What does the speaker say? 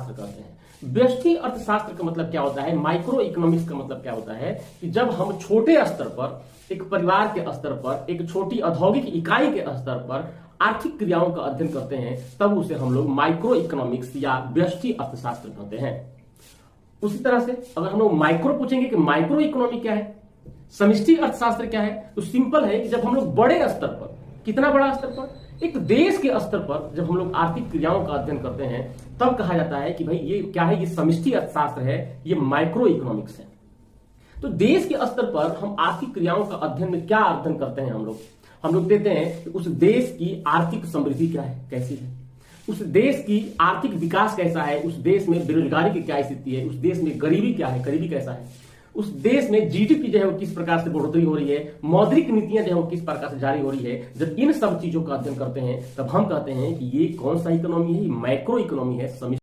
करते हैं। व्यष्टि अर्थशास्त्र का मतलब क्या होता है, माइक्रो इकोनॉमिक्स का मतलब क्या होता है कि जब हम छोटे स्तर पर, एक परिवार के स्तर पर, एक छोटी औद्योगिक इकाई के स्तर पर आर्थिक क्रियाओं का अध्ययन करते हैं, तब उसे हम लोग माइक्रो इकोनॉमिक्स या व्यष्टि अर्थशास्त्र कहते हैं। उसी तरह से अगर हम लोग माइक्रो पूछेंगे कि माइक्रो इकोनॉमी क्या है, समष्टि अर्थशास्त्र क्या है, तो सिंपल है कि जब हम लोग बड़े स्तर पर, कितना बड़ा स्तर पर, एक देश के स्तर पर जब हम लोग आर्थिक क्रियाओं का अध्ययन करते हैं, तब कहा जाता है कि भाई ये क्या है, ये समष्टि अर्थशास्त्र है, ये माइक्रो इकोनॉमिक्स है। तो देश के स्तर पर हम आर्थिक क्रियाओं का अध्ययन में क्या अध्ययन करते हैं, हम लोग देते हैं कि उस देश की आर्थिक समृद्धि क्या है, कैसी है, उस देश की आर्थिक विकास कैसा है, उस देश में बेरोजगारी की क्या स्थिति है, उस देश में गरीबी क्या है, गरीबी कैसा है, उस देश में जीडीपी जो है वो किस प्रकार से बढ़ोतरी हो रही है, मौद्रिक नीतियां जो है वो किस प्रकार से जारी हो रही है। जब इन सब चीजों का अध्ययन करते हैं तब हम कहते हैं कि ये कौन सा इकोनॉमी है, ये माइक्रो इकोनॉमी है,